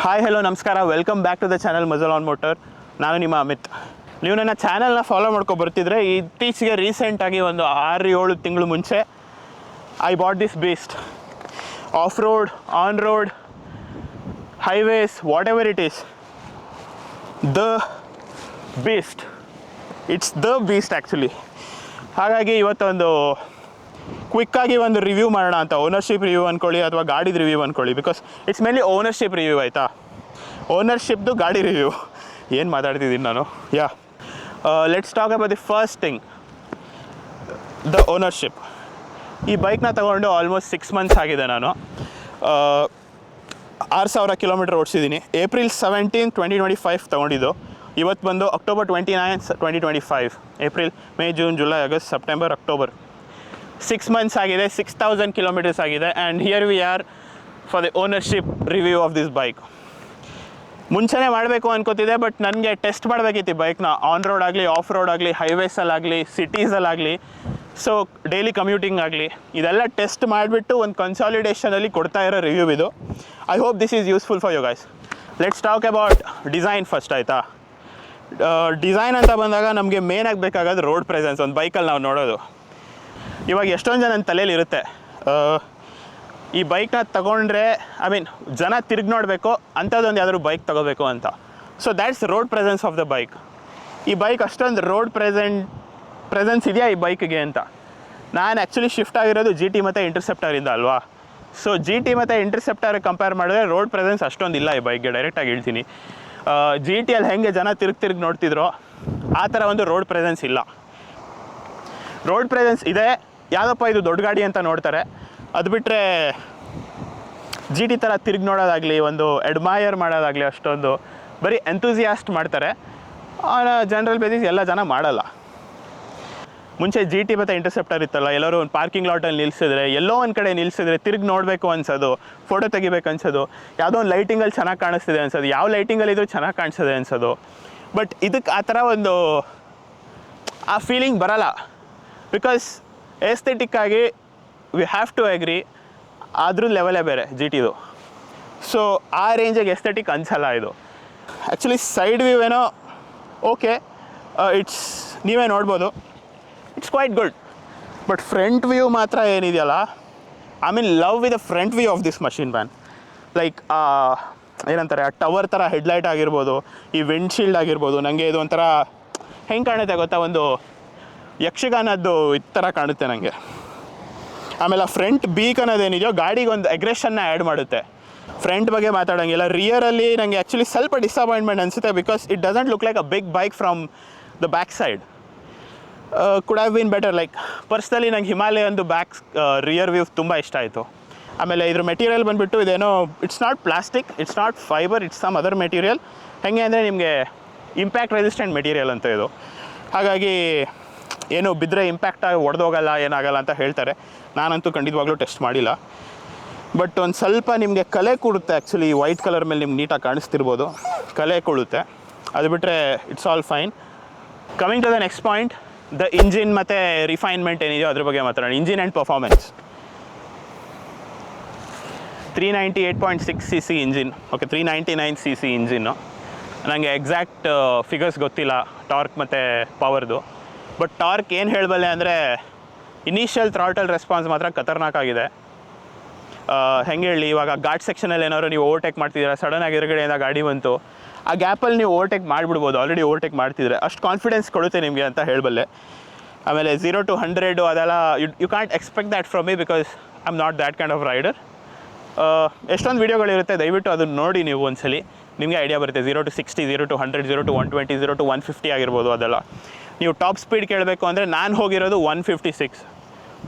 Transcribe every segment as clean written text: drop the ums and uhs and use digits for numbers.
Hi hello ನಮಸ್ಕಾರ, welcome back to the channel muzzle on motor. ನಾನು ನಿಮ್ಮ ಅಮಿತ್. ನೀವು ನನ್ನ ಚಾನಲ್ನ ಫಾಲೋ ಮಾಡ್ಕೊಂಡು ಬರ್ತಿದ್ರೆ ಇತ್ತೀಚೆಗೆ ರೀಸೆಂಟಾಗಿ ಒಂದು 6-7 ತಿಂಗಳು ಮುಂಚೆ I bought this beast. Of road, on road, highways, what ever it is, the beast. It's the beast actually. ಹಾಗಾಗಿ ಇವತ್ತೊಂದು ಕ್ವಿಕ್ಕಾಗಿ ಒಂದು ರಿವ್ಯೂ ಮಾಡೋಣ ಅಂತ. ಓನರ್ಶಿಪ್ ರಿವ್ಯೂ ಅಂದ್ಕೊಳ್ಳಿ ಅಥವಾ ಗಾಡಿದು ರಿವ್ಯೂ ಅಂದ್ಕೊಳ್ಳಿ, because it's mainly ownership review ಆಯಿತಾ. ಓನರ್ಶಿಪ್ದು ಗಾಡಿ ರಿವ್ಯೂ ಏನು ಮಾತಾಡ್ತಿದ್ದೀನಿ ನಾನು. Let's talk about the first thing, the ownership. ಈ ಬೈಕ್ನ ತೊಗೊಂಡು ಆಲ್ಮೋಸ್ಟ್ 6 months ಆಗಿದೆ. ನಾನು 6,000 ಕಿಲೋಮೀಟರ್ ಓಡಿಸಿದ್ದೀನಿ. April 17, 2025 ತೊಗೊಂಡಿದ್ದು. ಇವತ್ತು ಬಂದು October 29, 2025. April, May, June, July, August, September, October. 6 months ಆಗಿದೆ. 6,000 ಕಿಲೋಮೀಟರ್ಸ್ ಆಗಿದೆ. And here we are for the ownership review of this bike. ಮುಂಚೆನೇ ಮಾಡಬೇಕು ಅನ್ಕೋತಿದ್ದೆ, ಬಟ್ ನನಗೆ ಟೆಸ್ಟ್ ಮಾಡಬೇಕಿತ್ತು ಈ ಬೈಕ್ನ. ಆನ್ ರೋಡ್ ಆಗಲಿ, ಆಫ್ ರೋಡ್ ಆಗಲಿ, ಹೈವೇಸಲ್ಲಾಗಲಿ, ಸಿಟೀಸಲ್ಲಾಗಲಿ, ಸೊ ಡೈಲಿ ಕಮ್ಯೂಟಿಂಗ್ ಆಗಲಿ, ಇದೆಲ್ಲ ಟೆಸ್ಟ್ ಮಾಡಿಬಿಟ್ಟು ಒಂದು ಕನ್ಸಾಲಿಡೇಷನಲ್ಲಿ ಕೊಡ್ತಾ ಇರೋ ರಿವ್ಯೂ ಇದು. I hope this is useful for you guys. Let's talk about design first, ಆಯಿತಾ. ಡಿಸೈನ್ ಅಂತ ಬಂದಾಗ ನಮಗೆ ಮೇನಾಗಿ ಬೇಕಾಗೋದು ರೋಡ್ ಪ್ರೆಸೆನ್ಸ್. ಒಂದು ಬೈಕಲ್ಲಿ ನಾವು ನೋಡೋದು ಇವಾಗ ಎಷ್ಟೊಂದು ಜನ ನನ್ನ ತಲೆಯಲ್ಲಿ ಇರುತ್ತೆ, ಈ ಬೈಕ್ನ ತಗೊಂಡ್ರೆ ಜನ ತಿರುಗಿ ನೋಡಬೇಕು ಅಂಥದ್ದೊಂದು ಯಾವ್ದಾದ್ರು ಬೈಕ್ ತೊಗೋಬೇಕು ಅಂತ. So that's road presence of the bike. ಈ ಬೈಕ್ ಅಷ್ಟೊಂದು ರೋಡ್ ಪ್ರೆಸೆನ್ಸ್ ಇದೆಯಾ ಈ ಬೈಕ್ಗೆ ಅಂತ. ನಾನು ಆ್ಯಕ್ಚುಲಿ ಶಿಫ್ಟ್ ಆಗಿರೋದು GT ಮತ್ತು ಇಂಟರ್ಸೆಪ್ಟರಿಂದ ಅಲ್ವಾ. ಸೊ GT ಮತ್ತು ಇಂಟರ್ಸೆಪ್ಟರ್ ಕಂಪೇರ್ ಮಾಡಿದ್ರೆ ರೋಡ್ ಪ್ರೆಸೆನ್ಸ್ ಅಷ್ಟೊಂದಿಲ್ಲ ಈ ಬೈಕ್ಗೆ, ಡೈರೆಕ್ಟಾಗಿ ಹೇಳ್ತೀನಿ. GTಯಲ್ಲಿ ಹೆಂಗೆ ಜನ ತಿರುಗಿ ನೋಡ್ತಿದ್ರೋ ಆ ಥರ ಒಂದು ರೋಡ್ ಪ್ರೆಸೆನ್ಸ್ ಇಲ್ಲ. ರೋಡ್ ಪ್ರೆಸೆನ್ಸ್ ಇದೆ, ಯಾವುದಪ್ಪ ಇದು ದೊಡ್ಡ ಗಾಡಿ ಅಂತ ನೋಡ್ತಾರೆ. ಅದು ಬಿಟ್ಟರೆ GT ಥರ ತಿರುಗಿ ನೋಡೋದಾಗಲಿ, ಒಂದು ಅಡ್ಮೈರ್ ಮಾಡೋದಾಗಲಿ ಅಷ್ಟೊಂದು ಬರೀ ಎಂಥೂಸಿಯಾಸ್ಟ್ ಮಾಡ್ತಾರೆ. ಜನರಲ್ ಬೇಸಿಸ್ ಎಲ್ಲ ಜನ ಮಾಡಲ್ಲ. ಮುಂಚೆ GT ಮತ್ತು ಇಂಟರ್ಸೆಪ್ಟರ್ ಇತ್ತಲ್ಲ, ಎಲ್ಲರೂ ಒಂದು ಪಾರ್ಕಿಂಗ್ ಲಾಟಲ್ಲಿ ನಿಲ್ಲಿಸಿದ್ರೆ, ಎಲ್ಲೋ ಒಂದು ಕಡೆ ನಿಲ್ಲಿಸಿದ್ರೆ ತಿರುಗಿ ನೋಡಬೇಕು ಅನ್ಸೋದು, ಫೋಟೋ ತೆಗಿಬೇಕು ಅನ್ಸೋದು, ಯಾವುದೋ ಒಂದು ಲೈಟಿಂಗಲ್ಲಿ ಚೆನ್ನಾಗಿ ಕಾಣಿಸ್ತಿದೆ ಅನ್ಸೋದು, ಯಾವ ಲೈಟಿಂಗಲ್ಲಿ ಇದ್ರೂ ಚೆನ್ನಾಗಿ ಕಾಣಿಸ್ತದೆ ಅನ್ಸೋದು. ಬಟ್ ಇದಕ್ಕೆ ಆ ಥರ ಒಂದು ಆ ಫೀಲಿಂಗ್ ಬರಲ್ಲ. ಬಿಕಾಸ್ ಎಸ್ಥೆಟಿಕ್ಕಾಗಿ ವಿ ಹ್ಯಾವ್ ಟು ಅಗ್ರಿ, ಅದ್ರ ಲೆವೆಲೇ ಬೇರೆ GTದು. ಸೊ ಆ ರೇಂಜಿಗೆ ಎಸ್ಥೆಟಿಕ್ ಅನ್ಸಲ್ಲ ಇದು. ಆ್ಯಕ್ಚುಲಿ ಸೈಡ್ ವ್ಯೂ ಏನೋ ಓಕೆ, ಇಟ್ಸ್ ನೀವೇ ನೋಡ್ಬೋದು, it's quite good. But front view ಮಾತ್ರ ಏನಿದೆಯಲ್ಲ, love with the front view of this machine man. Like ಏನಂತಾರೆ, ಆ ಟವರ್ ಥರ ಹೆಡ್ಲೈಟ್ ಆಗಿರ್ಬೋದು, ಈ ವಿಂಡ್ಶೀಲ್ಡ್ ಆಗಿರ್ಬೋದು, ನನಗೆ ಇದು ಒಂಥರ ಹೆಂಗೆ ಕಾಣುತ್ತೆ ಗೊತ್ತಾ, ಒಂದು ಯಕ್ಷಗಾನದ್ದು ಈ ಥರ ಕಾಣುತ್ತೆ ನನಗೆ. ಆಮೇಲೆ ಆ ಫ್ರಂಟ್ ಬೀಕ್ ಅನ್ನೋದೇನಿದೆಯೋ ಗಾಡಿಗೆ ಒಂದು ಅಗ್ರೆಷನ್ನ ಆ್ಯಡ್ ಮಾಡುತ್ತೆ. ಫ್ರಂಟ್ ಬಗ್ಗೆ ಮಾತಾಡೋಂಗಿಲ್ಲ. ರಿಯರಲ್ಲಿ ನನಗೆ ಆ್ಯಕ್ಚುಲಿ ಸ್ವಲ್ಪ ಡಿಸಪಾಯಿಂಟ್ಮೆಂಟ್ ಅನಿಸುತ್ತೆ, because it doesn't look like a big bike from the back side. Could have been better. Like personally ನಂಗೆ ಹಿಮಾಲಯನ್ದು ಬ್ಯಾಕ್ ರಿಯರ್ ವ್ಯೂ ತುಂಬ ಇಷ್ಟ ಆಯಿತು. ಆಮೇಲೆ ಇದ್ರ ಮೆಟೀರಿಯಲ್ ಬಂದುಬಿಟ್ಟು ಇದೇನೋ it's not plastic, it's not fibre, it's some other material. ಹೇಗೆ ಅಂದರೆ ನಿಮಗೆ ಇಂಪ್ಯಾಕ್ಟ್ ರೆಸಿಸ್ಟೆಂಟ್ ಮೆಟೀರಿಯಲ್ ಅಂತ ಇದು. ಹಾಗಾಗಿ ಏನು ಬಿದ್ದರೆ ಇಂಪ್ಯಾಕ್ಟಾಗಿ ಒಡೆದೋಗಲ್ಲ, ಏನಾಗಲ್ಲ ಅಂತ ಹೇಳ್ತಾರೆ. ನಾನಂತೂ ಖಂಡಿತವಾಗ್ಲೂ ಟೆಸ್ಟ್ ಮಾಡಿಲ್ಲ. ಬಟ್ ಒಂದು ಸ್ವಲ್ಪ ನಿಮಗೆ ಕಲೆ ಕೊಡುತ್ತೆ. ಆ್ಯಕ್ಚುಲಿ ವೈಟ್ ಕಲರ್ ಮೇಲೆ ನಿಮ್ಗೆ ನೀಟಾಗಿ ಕಾಣಿಸ್ತಿರ್ಬೋದು, ಕಲೆ ಕೊಡುತ್ತೆ. ಅದು ಬಿಟ್ಟರೆ it's all fine. Coming to the next point, the engine ಮತ್ತು ರಿಫೈನ್ಮೆಂಟ್ ಏನಿದೆಯೋ ಅದ್ರ ಬಗ್ಗೆ ಮಾತಾಡೋಣ. Engine and performance. 398.6 cc engine, okay 399 cc ಇಂಜಿನ್ನು. ನನಗೆ ಎಕ್ಸಾಕ್ಟ್ ಫಿಗರ್ಸ್ ಗೊತ್ತಿಲ್ಲ ಟಾರ್ಕ್ ಮತ್ತು ಪವರ್ದು. ಬಟ್ ಟಾರ್ಕ್ ಏನು ಹೇಳಬಲ್ಲೆ ಅಂದರೆ, ಇನಿಷಿಯಲ್ ಥ್ರಾಟಲ್ ರೆಸ್ಪಾನ್ಸ್ ಮಾತ್ರ ಖತರ್ನಾಕಾಗಿದೆ. ಹೆಂಗೆ ಹೇಳಿ, ಇವಾಗ ಘಾಟ್ ಸೆಕ್ಷನಲ್ಲಿ ಏನಾದ್ರು ನೀವು ಓವರ್ಟೇಕ್ ಮಾಡ್ತಿದ್ದೀರಾ, ಸಡನ್ನಾಗಿ ಎದುರುಗಡೆಯಿಂದ ಗಾಡಿ ಬಂತು, ಆ ಗ್ಯಾಪಲ್ಲಿ ನೀವು ಓವರ್ಟೇಕ್ ಮಾಡಿಬಿಡ್ಬೋದು. ಆಲ್ರೆಡಿ ಓವರ್ಟೇಕ್ ಮಾಡ್ತಿದ್ರೆ ಅಷ್ಟು ಕಾನ್ಫಿಡೆನ್ಸ್ ಕೊಡುತ್ತೆ ನಿಮಗೆ ಅಂತ ಹೇಳಬಲ್ಲೆ. ಆಮೇಲೆ 0 to 100 ಅದೆಲ್ಲ you can't expect that from me, because I am not that kind of rider. ಎಷ್ಟೊಂದು ವೀಡಿಯೋಗಳಿರುತ್ತೆ, ದಯವಿಟ್ಟು ಅದನ್ನು ನೋಡಿ ನೀವು ಒಂದ್ಸಲಿ, ನಿಮಗೆ ಐಡಿಯಾ ಬರುತ್ತೆ. 0 to 60, 0 to 100, 0 to 120, 0 to 150 ಆಗಿರ್ಬೋದು. ಅದೆಲ್ಲ ನೀವು ಟಾಪ್ ಸ್ಪೀಡ್ ಕೇಳಬೇಕು ಅಂದರೆ ನಾನು ಹೋಗಿರೋದು 156,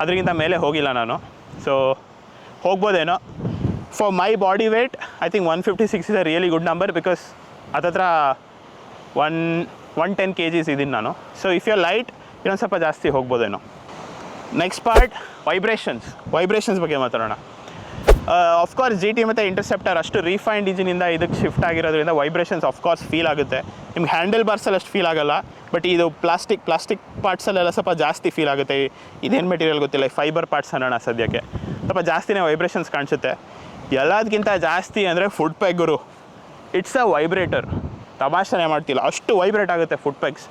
ಅದಕ್ಕಿಂತ ಮೇಲೆ ಹೋಗಿಲ್ಲ ನಾನು. ಸೊ ಹೋಗ್ಬೋದೇನೋ. For my body weight I think 156 is a really good number, because ಹತ್ತತ್ರ 110 kgs ಇದ್ದೀನಿ ನಾನು. ಸೊ ಇಫ್ ಯು ಲೈಟ್ ಇನ್ನೊಂದು ಸ್ವಲ್ಪ ಜಾಸ್ತಿ ಹೋಗ್ಬೋದೇನೋ. ನೆಕ್ಸ್ಟ್ ಪಾರ್ಟ್, ವೈಬ್ರೇಷನ್ಸ್ ಬಗ್ಗೆ ಮಾತಾಡೋಣ. ಆಫ್ಕೋರ್ಸ್ GT ಮತ್ತು ಇಂಟರ್ಸೆಪ್ಟರ್ ಅಷ್ಟು ರೀಫೈನ್ಡ್ ಇಂಜಿನಿಂದ ಇದಕ್ಕೆ ಶಿಫ್ಟ್ ಆಗಿರೋದ್ರಿಂದ ವೈಬ್ರೇಷನ್ಸ್ ಆಫ್ಕೋರ್ಸ್ ಫೀಲ್ ಆಗುತ್ತೆ. ನಿಮ್ಗೆ ಹ್ಯಾಂಡಲ್ ಬಾರ್ಸಲ್ಲಿ ಅಷ್ಟು ಫೀಲ್ ಆಗೋಲ್ಲ, ಬಟ್ ಇದು ಪ್ಲಾಸ್ಟಿಕ್ ಪಾರ್ಟ್ಸಲ್ಲೆಲ್ಲ ಸ್ವಲ್ಪ ಜಾಸ್ತಿ ಫೀಲ್ ಆಗುತ್ತೆ. ಇದೇನು ಮೆಟೀರಿಯಲ್ ಗೊತ್ತಿಲ್ಲ, ಫೈಬರ್ ಪಾರ್ಟ್ಸ್ ಅನ್ನೋಣ ಸದ್ಯಕ್ಕೆ. ಸ್ವಲ್ಪ ಜಾಸ್ತಿನೇ ವೈಬ್ರೇಷನ್ಸ್ ಕಾಣಿಸುತ್ತೆ. ಎಲ್ಲದಕ್ಕಿಂತ ಜಾಸ್ತಿ ಅಂದರೆ ಫುಡ್ ಪ್ಯಾಕ್ ಗುರು. ಇಟ್ಸ್ ಅ ವೈಬ್ರೇಟರ್, ತಮಾಷೆನೇ ಮಾಡ್ತಿಲ್ಲ, ಅಷ್ಟು ವೈಬ್ರೇಟ್ ಆಗುತ್ತೆ ಫುಟ್ ಪೆಗ್ಸ್.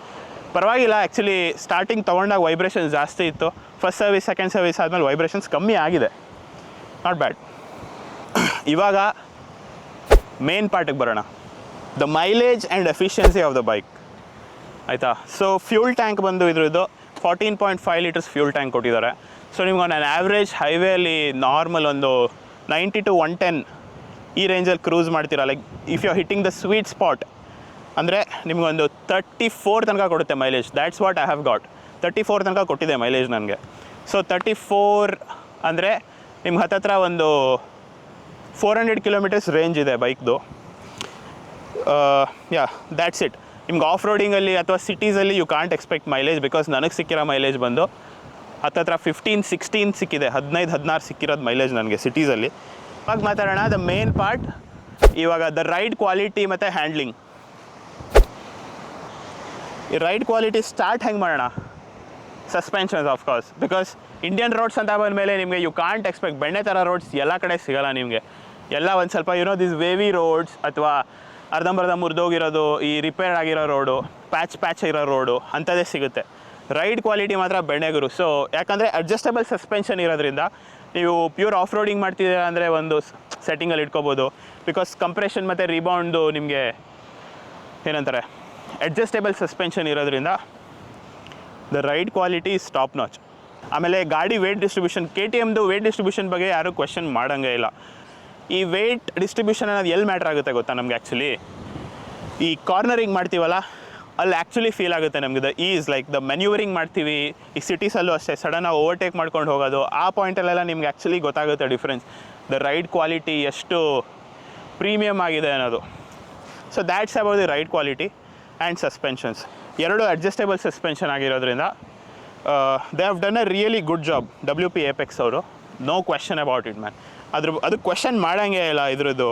ಪರವಾಗಿಲ್ಲ ಆ್ಯಕ್ಚುಲಿ. ಸ್ಟಾರ್ಟಿಂಗ್ ತೊಗೊಂಡಾಗ ವೈಬ್ರೇಷನ್ಸ್ ಜಾಸ್ತಿ ಇತ್ತು, ಫಸ್ಟ್ ಸರ್ವಿಸ್ ಸೆಕೆಂಡ್ ಸರ್ವಿಸ್ ಆದಮೇಲೆ ವೈಬ್ರೇಷನ್ಸ್ ಕಮ್ಮಿ ಆಗಿದೆ, ನಾಟ್ ಬ್ಯಾಡ್. ಇವಾಗ ಮೇನ್ ಪಾರ್ಟಿಗೆ ಬರೋಣ, the mileage and efficiency of the bike, ಆಯಿತಾ. ಸೊ ಫ್ಯೂಲ್ ಟ್ಯಾಂಕ್ ಬಂದು ಇದ್ರದ್ದು 14.5 ಲೀಟರ್ಸ್ ಫ್ಯೂಲ್ ಟ್ಯಾಂಕ್ ಕೊಟ್ಟಿದ್ದಾರೆ. ಸೊ ನಿಮ್ಗೆ ಒಂದು ಆ್ಯಾವ್ರೇಜ್ ಹೈವೇಲಿ ನಾರ್ಮಲ್ ಒಂದು 90 to 110 ಈ ರೇಂಜಲ್ಲಿ ಕ್ರೂಸ್ ಮಾಡ್ತೀರಾ, like if you are hitting the sweet spot ಅಂದರೆ ನಿಮಗೊಂದು 34 ತನಕ ಕೊಡುತ್ತೆ mileage. That's what I have got. 34 ತನಕ ಕೊಟ್ಟಿದೆ ಮೈಲೇಜ್ ನನಗೆ. ಸೊ 34 ಅಂದರೆ ನಿಮ್ಗೆ ಹತ್ತತ್ರ ಒಂದು 400 ಕಿಲೋಮೀಟರ್ಸ್ ರೇಂಜ್ ಇದೆ ಬೈಕ್ದು. Yeah, that's it. ನಿಮ್ಗೆ ಆಫ್ ರೋಡಿಂಗಲ್ಲಿ ಅಥವಾ ಸಿಟೀಸಲ್ಲಿ you can't expect mileage, because ನನಗೆ ಸಿಕ್ಕಿರೋ ಮೈಲೇಜ್ ಬಂದು ಹತ್ತತ್ರ 15-16 ಸಿಕ್ಕಿದೆ, 15-16 ಸಿಕ್ಕಿರೋದು ಮೈಲೇಜ್ ನನಗೆ ಸಿಟೀಸಲ್ಲಿ. ಇವಾಗ ಮಾತಾಡೋಣ ದ ಮೇನ್ ಪಾರ್ಟ್, ಇವಾಗ ದ ರೈಡ್ ಕ್ವಾಲಿಟಿ ಮತ್ತು ಹ್ಯಾಂಡ್ಲಿಂಗ್. ಈ ರೈಡ್ ಕ್ವಾಲಿಟಿ ಸ್ಟಾರ್ಟ್ ಹೆಂಗೆ ಮಾಡೋಣ? Suspensions of course, because Indian roads ಅಂತ ಬಂದಮೇಲೆ ನಿಮಗೆ ಯು ಕಾಂಟ್ ಎಕ್ಸ್ಪೆಕ್ಟ್ ಬೆಣ್ಣೆ ಥರ ರೋಡ್ಸ್ ಎಲ್ಲ ಕಡೆ ಸಿಗೋಲ್ಲ ನಿಮಗೆ. ಎಲ್ಲ ಒಂದು ಸ್ವಲ್ಪ ದಿಸ್ ವೇವಿ ರೋಡ್ಸ್ ಅಥವಾ ಅರ್ಧಂಬರ್ಧ ಮುರಿದೋಗಿರೋದು, ಈ ರಿಪೇರ್ ಆಗಿರೋ ರೋಡು, ಪ್ಯಾಚ್ ಇರೋ ರೋಡು ಅಂಥದ್ದೇ ಸಿಗುತ್ತೆ. ರೈಡ್ ಕ್ವಾಲಿಟಿ ಮಾತ್ರ ಬೆಣ್ಣೆಗುರು. ಸೊ ಯಾಕಂದರೆ ಅಡ್ಜಸ್ಟಬಲ್ ಸಸ್ಪೆನ್ಷನ್ ಇರೋದ್ರಿಂದ ನೀವು ಪ್ಯೂರ್ ಆಫ್ ರೋಡಿಂಗ್ ಮಾಡ್ತಿದ್ದೀರಾ ಅಂದರೆ ಒಂದು ಸೆಟ್ಟಿಂಗಲ್ಲಿ ಇಟ್ಕೋಬೋದು, ಬಿಕಾಸ್ ಕಂಪ್ರೆಷನ್ ಮತ್ತು ರಿಬೌಂಡು ನಿಮಗೆ ಏನಂತಾರೆ ಅಡ್ಜಸ್ಟೇಬಲ್ ಸಸ್ಪೆನ್ಷನ್ ಇರೋದ್ರಿಂದ the ride quality is top notch. ಆಮೇಲೆ ಗಾಡಿ ವೇಟ್ ಡಿಸ್ಟ್ರಿಬ್ಯೂಷನ್, KTMದು ವೇಟ್ ಡಿಸ್ಟ್ರಿಬ್ಯೂಷನ್ ಬಗ್ಗೆ ಯಾರೂ ಕ್ವೆಶನ್ ಮಾಡೋಂಗೇ ಇಲ್ಲ. ಈ ವೇಟ್ ಡಿಸ್ಟ್ರಿಬ್ಯೂಷನ್ ಅನ್ನೋದು ಎಲ್ಲಿ ಮ್ಯಾಟ್ರ್ ಆಗುತ್ತೆ ಗೊತ್ತಾ ನಮಗೆ? ಆ್ಯಕ್ಚುಲಿ ಈ ಕಾರ್ನರಿಂಗ್ ಮಾಡ್ತೀವಲ್ಲ, ಅಲ್ಲಿ ಆ್ಯಕ್ಚುಲಿ ಫೀಲ್ ಆಗುತ್ತೆ ನಮಗೆ ದ ಈಸ್, ಲೈಕ್ ದ ಮೆನ್ಯೂವರಿಂಗ್ ಮಾಡ್ತೀವಿ ಈ ಸಿಟೀಸಲ್ಲೂ ಅಷ್ಟೇ, ಸಡನ್ನಾಗಿ ಓವರ್ಟೇಕ್ ಮಾಡ್ಕೊಂಡು ಹೋಗೋದು, ಆ ಪಾಯಿಂಟಲ್ಲೆಲ್ಲ ನಿಮ್ಗೆ ಆ್ಯಕ್ಚುಲಿ ಗೊತ್ತಾಗುತ್ತೆ ಡಿಫ್ರೆನ್ಸ್, ದ ರೈಡ್ ಕ್ವಾಲಿಟಿ ಎಷ್ಟು ಪ್ರೀಮಿಯಮ್ ಆಗಿದೆ ಅನ್ನೋದು. So that's about the ride quality and suspensions. ಎರಡು ಅಡ್ಜಸ್ಟೇಬಲ್ ಸಸ್ಪೆನ್ಷನ್ ಆಗಿರೋದ್ರಿಂದ they have done a really good job WP Apex ಅವರು, no question about it man. ಅದು ಕ್ವೆಶನ್ ಮಾಡೋಂಗೇ ಇಲ್ಲ ಇದ್ರದ್ದು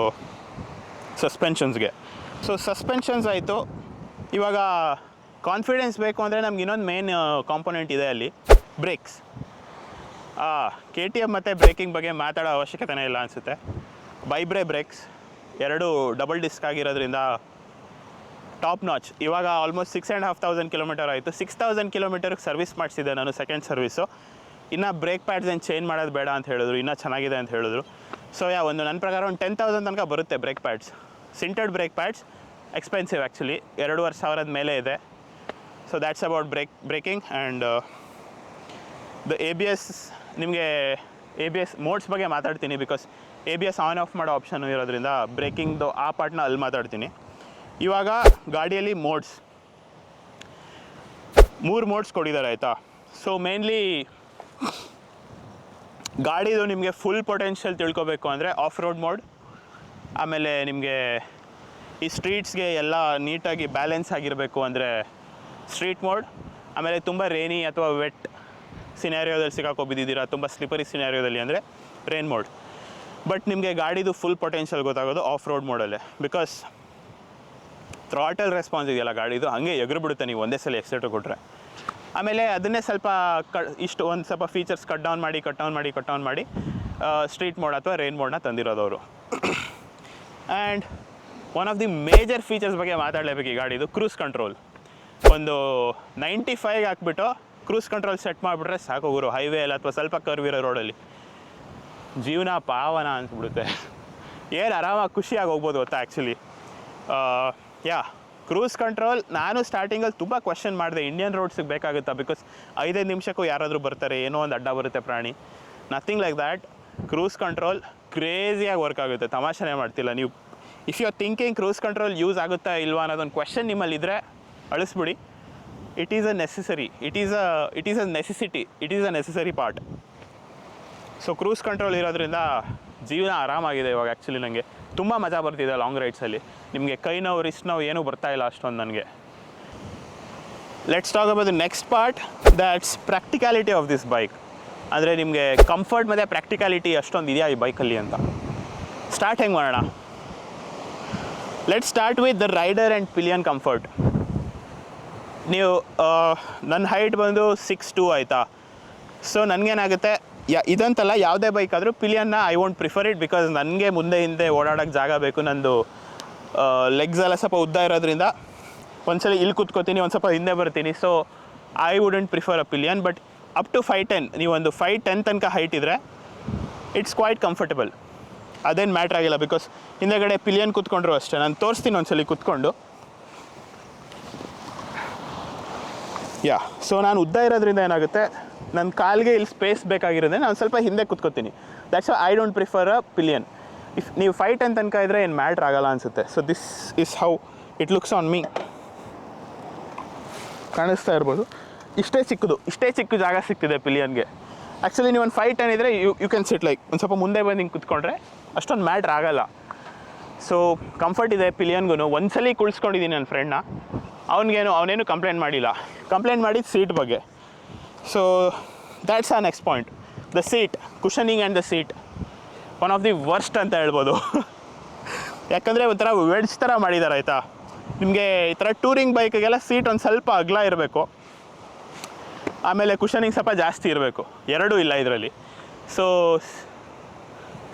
ಸಸ್ಪೆನ್ಷನ್ಸ್ಗೆ. ಸೊ ಸಸ್ಪೆನ್ಷನ್ಸ್ ಆಯಿತು. ಇವಾಗ ಕಾನ್ಫಿಡೆನ್ಸ್ ಬೇಕು ಅಂದರೆ ನಮ್ಗೆ ಇನ್ನೊಂದು ಮೇನ್ ಕಾಂಪೊನೆಂಟ್ ಇದೆ ಅಲ್ಲಿ, ಬ್ರೇಕ್ಸ್. KTM ಮತ್ತು ಬ್ರೇಕಿಂಗ್ ಬಗ್ಗೆ ಮಾತಾಡೋ ಅವಶ್ಯಕತೆನೇ ಇಲ್ಲ ಅನಿಸುತ್ತೆ. ಬೈಬ್ರೆ ಬ್ರೇಕ್ಸ್ ಎರಡು ಡಬಲ್ ಡಿಸ್ಕ್ ಆಗಿರೋದ್ರಿಂದ ಟಾಪ್ ನಾಚ್. ಇವಾಗ ಆಲ್ಮೋಸ್ಟ್ 6,500 ಕಿಲೋಮೀಟರ್ ಆಯಿತು. 6,000 ಕಿಲೋಮೀಟರ್ಗೆ ಸರ್ವಿಸ್ ಮಾಡಿಸಿದ್ದೆ ನಾನು, ಸೆಕೆಂಡ್ ಸರ್ವಿಸು. ಇನ್ನು ಬ್ರೇಕ್ ಪ್ಯಾಡ್ಸ್ ಏನು ಚೇಂಜ್ ಮಾಡೋದು ಬೇಡ ಅಂತ ಹೇಳಿದ್ರು, ಇನ್ನೂ ಚೆನ್ನಾಗಿದೆ ಅಂತ ಹೇಳಿದ್ರು. ಸೊ ಒಂದು ನನ್ನ ಪ್ರಕಾರ ಒಂದು 10,000 ತನಕ ಬರುತ್ತೆ brake pads, sintered brake pads. Expensive actually, 2,500 ಮೇಲೆ ಇದೆ. So that's about braking and the ABS. ನಿಮಗೆ ABS ಮೋಡ್ಸ್ ಬಗ್ಗೆ ಮಾತಾಡ್ತೀನಿ, ಬಿಕಾಸ್ ABS ಆನ್ ಆಫ್ ಮಾಡೋ ಆಪ್ಷನ್ ಇರೋದ್ರಿಂದ ಬ್ರೇಕಿಂಗ್ದು ಆ ಪಾರ್ಟ್ನ ಅಲ್ಲಿ ಮಾತಾಡ್ತೀನಿ. ಇವಾಗ ಗಾಡಿಯಲ್ಲಿ ಮೋಡ್ಸ್ 3 ಮೋಡ್ಸ್ ಕೊಟ್ಟಿದ್ದಾರೆ ಆಯಿತಾ. ಸೊ ಮೇನ್ಲಿ ಗಾಡಿದು ನಿಮಗೆ ಫುಲ್ ಪೊಟೆನ್ಷಿಯಲ್ ತಿಳ್ಕೊಬೇಕು ಅಂದರೆ ಆಫ್ ರೋಡ್ ಮೋಡ್, ಆಮೇಲೆ ನಿಮಗೆ ಈ ಸ್ಟ್ರೀಟ್ಸ್ಗೆ ಎಲ್ಲ ನೀಟಾಗಿ ಬ್ಯಾಲೆನ್ಸ್ ಆಗಿರಬೇಕು ಅಂದರೆ ಸ್ಟ್ರೀಟ್ ಮೋಡ್, ಆಮೇಲೆ ತುಂಬ ರೇನಿ ಅಥವಾ ವೆಟ್ ಸಿನಾರಿಯೋದಲ್ಲಿ ಸಿಕ್ಕಾಕೊಬಿದ್ದಿದ್ದೀರಾ, ತುಂಬ ಸ್ಲಿಪರಿ ಸಿನಾರಿಯೋದಲ್ಲಿ ಅಂದರೆ ರೇನ್ ಮೋಡ್. ಬಟ್ ನಿಮಗೆ ಗಾಡಿದು ಫುಲ್ ಪೊಟೆನ್ಷಿಯಲ್ ಗೊತ್ತಾಗೋದು ಆಫ್ ರೋಡ್ ಮೋಡಲ್ಲೇ, ಬಿಕಾಸ್ ಥ್ರಾಟಲ್ ರೆಸ್ಪಾನ್ಸ್ ಇದೆಯಲ್ಲ ಗಾಡಿದು, ಹಾಗೆ ಎಗರು ಬಿಡುತ್ತೆ ನೀವು ಒಂದೇ ಸಲ ಎಕ್ಸೆಟ್ರ್ ಕೊಟ್ಟರೆ. ಆಮೇಲೆ ಅದನ್ನೇ ಸ್ವಲ್ಪ ಇಷ್ಟು ಒಂದು ಸ್ವಲ್ಪ ಫೀಚರ್ಸ್ ಕಟ್ ಡೌನ್ ಮಾಡಿ ಸ್ಟ್ರೀಟ್ ಮೋಡ್ ಅಥವಾ ರೇನ್ ಮೋಡ್ನ ತಂದಿರೋದವರು. And one of the major features ಬಗ್ಗೆ ಮಾತಾಡಲೇಬೇಕು ಈ ಗಾಡಿದು, ಕ್ರೂಸ್ ಕಂಟ್ರೋಲ್. ಒಂದು 95 ಹಾಕ್ಬಿಟ್ಟು ಕ್ರೂಸ್ ಕಂಟ್ರೋಲ್ ಸೆಟ್ ಮಾಡಿಬಿಟ್ರೆ ಸಾಕು ಗುರು, ಹೈವೇ ಎಲ್ಲ ಅಥವಾ ಸ್ವಲ್ಪ ಕರ್ವಿರೋ ರೋಡಲ್ಲಿ ಜೀವನ ಪಾವನ ಅನ್ಸ್ಬಿಡುತ್ತೆ. ಏನು ಆರಾಮಾಗಿ ಖುಷಿಯಾಗಿ ಹೋಗ್ಬೋದು ಗೊತ್ತಾ ಆ್ಯಕ್ಚುಲಿ. ಯಾ, ಕ್ರೂಸ್ ಕಂಟ್ರೋಲ್ ನಾನು ಸ್ಟಾರ್ಟಿಂಗಲ್ಲಿ ತುಂಬ ಕ್ವೆಶನ್ ಮಾಡಿದೆ, ಇಂಡಿಯನ್ ರೋಡ್ಸಿಗೆ ಬೇಕಾಗುತ್ತಾ, ಬಿಕಾಸ್ 5 ನಿಮಿಷಕ್ಕೂ ಯಾರಾದರೂ ಬರ್ತಾರೆ, ಏನೋ ಒಂದು ಅಡ್ಡ ಬರುತ್ತೆ ಪ್ರಾಣಿ. Nothing like that. Cruise control ಕ್ರೇಜಿಯಾಗಿ ವರ್ಕ್ ಆಗುತ್ತೆ, ತಮಾಷೆನೇ ಮಾಡ್ತಿಲ್ಲ ನೀವು. If you are thinking cruise control use ಆಗುತ್ತಾ ಇಲ್ವಾ ಅನ್ನೋದೊಂದು ಕ್ವೆಶನ್ ನಿಮ್ಮಲ್ಲಿದ್ದರೆ ಅಳಿಸ್ಬಿಡಿ. It is a necessity part. So cruise control ಇರೋದ್ರಿಂದ ಜೀವನ ಆರಾಮಾಗಿದೆ ಇವಾಗ. ಆ್ಯಕ್ಚುಲಿ ನನಗೆ ತುಂಬ ಮಜಾ ಬರ್ತಿದೆ ಲಾಂಗ್ ರೈಡ್ಸಲ್ಲಿ. ನಿಮಗೆ ಕೈ ನೋವು ರಿಸ್ಟ್ ನೋವು ಏನೂ ಬರ್ತಾ ಇಲ್ಲ ಅಷ್ಟೊಂದು ನನಗೆ. Let's talk about the next part, that's practicality of this bike. ಅಂದರೆ ನಿಮಗೆ ಕಂಫರ್ಟ್ ಮತ್ತು ಪ್ರಾಕ್ಟಿಕ್ಯಾಲಿಟಿ ಅಷ್ಟೊಂದು ಇದೆಯಾ ಈ ಬೈಕಲ್ಲಿ ಅಂತ. ಸ್ಟಾರ್ಟ್ ಹೆಂಗೆ ಮಾಡೋಣ? Let's start with the rider and pillion comfort. ನೀವು ನನ್ನ ಹೈಟ್ ಬಂದು 6'2" ಆಯಿತಾ. ಸೊ ನನಗೇನಾಗುತ್ತೆ, ಇದಂತಲ್ಲ ಯಾವುದೇ ಬೈಕ್ ಆದರೂ ಪಿಲಿಯನ್ನ I won't prefer it, because ನನಗೆ ಮುಂದೆ ಹಿಂದೆ ಓಡಾಡೋಕ್ಕೆ ಜಾಗ ಬೇಕು. ನಂದು ಲೆಗ್ಸ್ ಎಲ್ಲ ಸ್ವಲ್ಪ ಉದ್ದ ಇರೋದ್ರಿಂದ ಒಂದ್ಸಲ ಇಲ್ಲಿ ಕೂತ್ಕೋತೀನಿ, ಒಂದು ಸ್ವಲ್ಪ ಹಿಂದೆ ಬರ್ತೀನಿ. So I wouldn't prefer a pillion. But up to 5'10", ನೀವೊಂದು 5'10" ತನಕ ಹೈಟ್ ಇದ್ದರೆ ಇಟ್ಸ್ ಕ್ವೈಟ್ ಕಂಫರ್ಟಬಲ್. ಅದೇನು ಮ್ಯಾಟ್ರ್ ಆಗಿಲ್ಲ. ಬಿಕಾಸ್ ಹಿಂದೆಗಡೆ ಪಿಲಿಯನ್ ಕೂತ್ಕೊಂಡ್ರು ಅಷ್ಟೇ. ನಾನು ತೋರಿಸ್ತೀನಿ ಒಂದ್ಸಲ ಕೂತ್ಕೊಂಡು. ಸೊ ನಾನು ಉದ್ದ ಇರೋದ್ರಿಂದ ಏನಾಗುತ್ತೆ, ನನ್ನ ಕಾಲಿಗೆ ಇಲ್ಲಿ ಸ್ಪೇಸ್ ಬೇಕಾಗಿರೋದ್ರೆ ನಾನು ಸ್ವಲ್ಪ ಹಿಂದೆ ಕೂತ್ಕೋತೀನಿ. That's I don't prefer a pillion. If ನೀವು 5'10" ತನಕ ಇದ್ದರೆ ಏನು ಮ್ಯಾಟ್ರ್ ಆಗಲ್ಲ ಅನಿಸುತ್ತೆ. So this is how it looks on me. ಕಾಣಿಸ್ತಾ ಇರ್ಬೋದು, ಇಷ್ಟೇ ಚಿಕ್ಕ ಜಾಗ ಸಿಗ್ತಿದೆ ಪಿಲಿಯನ್ಗೆ. ಆ್ಯಕ್ಚುಲಿ ನೀವು ಒಂದು 5'10" ಇದ್ದರೆ ಯು ಕ್ಯಾನ್ ಸಿಟ್ ಲೈಕ್ ಒಂದು ಸ್ವಲ್ಪ ಮುಂದೆ ಬಂದು ಹಿಂಗೆ ಕೂತ್ಕೊಂಡ್ರೆ ಅಷ್ಟೊಂದು ಮ್ಯಾಟ್ರ್ ಆಗಲ್ಲ. ಸೊ ಕಂಫರ್ಟ್ ಇದೆ ಪಿಲಿಯನ್ಗೂ. ಒಂದ್ಸಲ ಕುಳಿಸ್ಕೊಂಡಿದ್ದೀನಿ ನನ್ನ ಫ್ರೆಂಡ್ನ, ಅವನೇನು ಕಂಪ್ಲೇಂಟ್ ಮಾಡಿಲ್ಲ. ಕಂಪ್ಲೇಂಟ್ ಮಾಡಿದ್ದು ಸೀಟ್ ಬಗ್ಗೆ. ಸೊ ದ್ಯಾಟ್ಸ್ ಆ next point, the seat, cushioning and the seat one of the worst ಅಂತ ಹೇಳ್ಬೋದು. ಯಾಕಂದರೆ ಒಂಥರ ವೆಡ್ಜ್ ಥರ ಮಾಡಿದ್ದಾರೆ ಆಯಿತಾ. ನಿಮಗೆ ಈ ಥರ ಟೂರಿಂಗ್ ಬೈಕಿಗೆಲ್ಲ ಸೀಟ್ ಒಂದು ಸ್ವಲ್ಪ ಅಗಲ ಇರಬೇಕು, ಆಮೇಲೆ ಕುಷನಿಂಗ್ ಸ್ವಲ್ಪ ಜಾಸ್ತಿ ಇರಬೇಕು. ಎರಡೂ ಇಲ್ಲ ಇದರಲ್ಲಿ. ಸೊ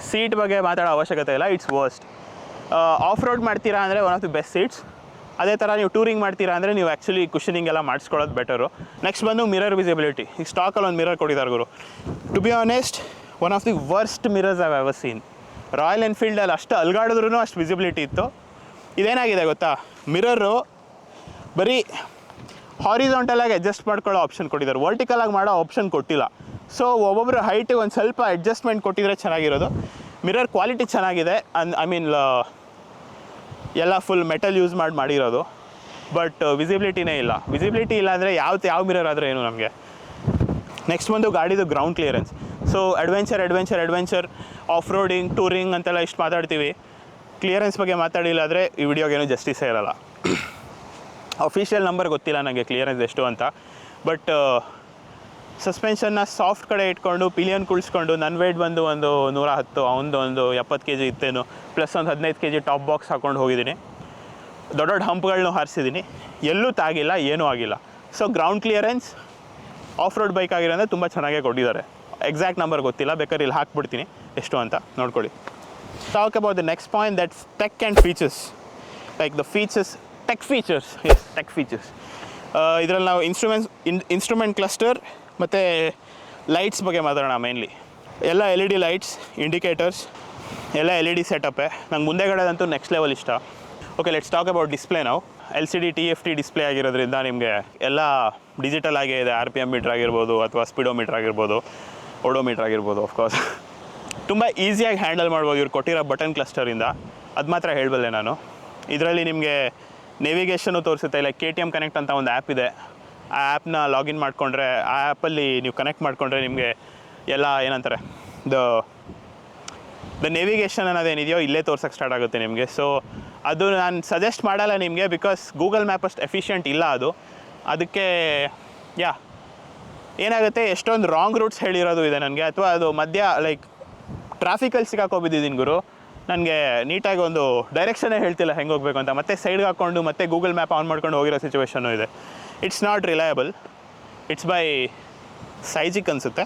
ಸೀಟ್ ಬಗ್ಗೆ ಮಾತಾಡೋ ಅವಶ್ಯಕತೆ ಇಲ್ಲ, ಇಟ್ಸ್ ವರ್ಸ್ಟ್. ಆಫ್ ರೋಡ್ ಮಾಡ್ತೀರಾ ಅಂದರೆ one of the best seats. ಅದೇ ಥರ ನೀವು ಟೂರಿಂಗ್ ಮಾಡ್ತೀರಾ ಅಂದರೆ ನೀವು ಆ್ಯಕ್ಚುಲಿ ಕುಷನಿಂಗ್ ಎಲ್ಲ ಮಾಡಿಸ್ಕೊಳ್ಳೋದು ಬೆಟರು. ನೆಕ್ಸ್ಟ್ ಬಂದು ಮಿರರ್ ವಿಸಿಬಿಲಿಟಿ. ಈಗ ಸ್ಟಾಕಲ್ಲಿ ಒಂದು ಮಿರರ್ ಕೊಟ್ಟಿದ್ದಾರೆ ಗುರು. To be honest, one of the worst mirrors I've ever seen. Royal ಎನ್ಫೀಲ್ಡಲ್ಲಿ ಅಷ್ಟು ಅಲ್ಗಾಡಿದ್ರೂ ಅಷ್ಟು ವಿಸಿಬಿಲಿಟಿ ಇತ್ತು. ಇದೇನಾಗಿದೆ ಗೊತ್ತಾ, ಮಿರರು ಬರೀ ಹಾರಿಜಾಂಟಲಾಗಿ ಅಡ್ಜಸ್ಟ್ ಮಾಡ್ಕೊಳ್ಳೋ ಆಪ್ಷನ್ ಕೊಟ್ಟಿದ್ದಾರೆ, ವರ್ಟಿಕಲಾಗಿ ಮಾಡೋ ಆಪ್ಷನ್ ಕೊಟ್ಟಿಲ್ಲ. ಸೊ ಒಬ್ಬೊಬ್ಬರು ಹೈಟಿಗೆ ಒಂದು ಸ್ವಲ್ಪ ಅಡ್ಜಸ್ಟ್ಮೆಂಟ್ ಕೊಟ್ಟಿದ್ರೆ ಚೆನ್ನಾಗಿರೋದು. ಮಿರರ್ ಕ್ವಾಲಿಟಿ ಚೆನ್ನಾಗಿದೆ, ಐ ಮೀನ್ ಎಲ್ಲ ಫುಲ್ ಮೆಟಲ್ ಯೂಸ್ ಮಾಡಿರೋದು. ಬಟ್ ವಿಸಿಬಿಲಿಟಿನೇ ಇಲ್ಲ. ವಿಸಿಬಿಲಿಟಿ ಇಲ್ಲ ಅಂದರೆ ಯಾವ ಮಿರರ್ ಆದರೆ ಏನು ನಮಗೆ. ನೆಕ್ಸ್ಟ್ ಬಂದು ಗಾಡಿದು ground clearance. So adventure off roading, touring ಅಂತೆಲ್ಲ ಇಷ್ಟು ಮಾತಾಡ್ತೀವಿ. ಕ್ಲಿಯರೆನ್ಸ್ ಬಗ್ಗೆ ಮಾತಾಡಿಲ್ಲ ಆದರೆ ಈ ವಿಡಿಯೋಗೇನು ಜಸ್ಟಿಸೇ ಇರಲ್ಲ. ಅಫಿಷಿಯಲ್ ನಂಬರ್ ಗೊತ್ತಿಲ್ಲ ನನಗೆ ಕ್ಲಿಯರೆನ್ಸ್ ಎಷ್ಟು ಅಂತ. ಬಟ್ ಸಸ್ಪೆನ್ಷನ್ನ ಸಾಫ್ಟ್ ಕಡೆ ಇಟ್ಕೊಂಡು ಪಿಲಿಯನ್ ಕುಳಿಸ್ಕೊಂಡು ನನ್ನ ವೇಟ್ ಬಂದು ಒಂದು 110, ಅವನದು ಒಂದು 70 kg ಇತ್ತೇನು, ಪ್ಲಸ್ ಒಂದು 15 kg ಟಾಪ್ ಬಾಕ್ಸ್ ಹಾಕ್ಕೊಂಡು ಹೋಗಿದ್ದೀನಿ. ದೊಡ್ಡ ಹಂಪ್ಗಳನ್ನೂ ಹಾರಿಸಿದ್ದೀನಿ, ಎಲ್ಲೂ ತಾಗಿಲ್ಲ, ಏನೂ ಆಗಿಲ್ಲ. So ground clearance off road bike ಆಗಿರೋದ್ರೆ ತುಂಬ ಚೆನ್ನಾಗೇ ಕೊಟ್ಟಿದ್ದಾರೆ. ಎಕ್ಸಾಕ್ಟ್ ನಂಬರ್ ಗೊತ್ತಿಲ್ಲ, ಬೇಕಾದ್ರೆ ಇಲ್ಲಿ ಹಾಕ್ಬಿಡ್ತೀನಿ ಎಷ್ಟು ಅಂತ ನೋಡ್ಕೊಳ್ಳಿ. Talk about the next point, that's tech and features. Like the features, tech features. ಇದರಲ್ಲಿ ನಾವು ಇನ್ಸ್ಟ್ರೂಮೆಂಟ್ ಕ್ಲಸ್ಟರ್ ಮತ್ತು ಲೈಟ್ಸ್ ಬಗ್ಗೆ ಮಾತಾಡೋಣ. ಮೇನ್ಲಿ ಎಲ್ಲ LED ಲೈಟ್ಸ್, ಇಂಡಿಕೇಟರ್ಸ್ ಎಲ್ಲ LED ಸೆಟಪ್ಪೇ. ನಂಗೆ ಮುಂದೆಗಡೆದಂತೂ ನೆಕ್ಸ್ಟ್ ಲೆವೆಲ್ ಇಷ್ಟ. Okay, let's talk about display ನಾವು. LCD TFT ಡಿಸ್ಪ್ಲೇ ಆಗಿರೋದ್ರಿಂದ ನಿಮಗೆ ಎಲ್ಲ ಡಿಜಿಟಲ್ ಆಗೇ ಇದೆ. RPM ಮೀಟ್ರ್ ಆಗಿರ್ಬೋದು, ಅಥವಾ ಸ್ಪೀಡೋಮೀಟ್ರ್ ಆಗಿರ್ಬೋದು, ಓಡೋಮೀಟ್ರ್ ಆಗಿರ್ಬೋದು. ಆಫ್ಕೋರ್ಸ್ ತುಂಬ ಈಸಿಯಾಗಿ ಹ್ಯಾಂಡಲ್ ಮಾಡ್ಬೋದು ಇವ್ರು ಕೊಟ್ಟಿರೋ ಬಟನ್ ಕ್ಲಸ್ಟರಿಂದ. ಅದು ಮಾತ್ರ ಹೇಳಬಲ್ಲೆ ನಾನು. ಇದರಲ್ಲಿ ನಿಮಗೆ ನೇವಿಗೇಷನು ತೋರಿಸುತ್ತೆ. ಲೈಕ್ KTM ಕನೆಕ್ಟ್ ಅಂತ ಒಂದು ಆ್ಯಪ್ ಇದೆ. ಆ ಆ್ಯಪ್ನ ಲಾಗಿನ್ ಮಾಡಿಕೊಂಡ್ರೆ, ಆ ಆ್ಯಪಲ್ಲಿ ನೀವು ಕನೆಕ್ಟ್ ಮಾಡಿಕೊಂಡ್ರೆ ನಿಮಗೆ ಎಲ್ಲ ಏನಂತಾರೆ ದ ನೇವಿಗೇಷನ್ ಅನ್ನೋದೇನಿದೆಯೋ ಇಲ್ಲೇ ತೋರ್ಸೋಕ್ಕೆ ಸ್ಟಾರ್ಟ್ ಆಗುತ್ತೆ ನಿಮಗೆ. ಸೊ ಅದು ನಾನು ಸಜೆಸ್ಟ್ ಮಾಡಲ್ಲ ನಿಮಗೆ, ಬಿಕಾಸ್ ಗೂಗಲ್ ಮ್ಯಾಪ್ ಅಷ್ಟು ಎಫಿಷಿಯೆಂಟ್ ಇಲ್ಲ ಅದು. ಅದಕ್ಕೆ ಏನಾಗುತ್ತೆ, ಎಷ್ಟೊಂದು ರಾಂಗ್ ರೂಟ್ಸ್ ಹೇಳಿರೋದು ಇದೆ ನನಗೆ, ಅಥವಾ ಅದು ಮಧ್ಯ ಲೈಕ್ ಟ್ರಾಫಿಕಲ್ಲಿ ಸಿಕ್ಕಾಕೋಬಿದ್ದೀನಿ ಗುರು. ನನಗೆ ನೀಟಾಗಿ ಒಂದು ಡೈರೆಕ್ಷನ್ನೇ ಹೇಳ್ತಿಲ್ಲ ಹೆಂಗೆ ಹೋಗಬೇಕು ಅಂತ. ಮತ್ತೆ ಸೈಡ್ಗೆ ಹಾಕ್ಕೊಂಡು ಮತ್ತೆ ಗೂಗಲ್ ಮ್ಯಾಪ್ ಆನ್ ಮಾಡ್ಕೊಂಡು ಹೋಗಿರೋ ಸಿಚುವೇಷನ್ನು ಇದೆ. It's not reliable. It's by psychic ಅನಿಸುತ್ತೆ.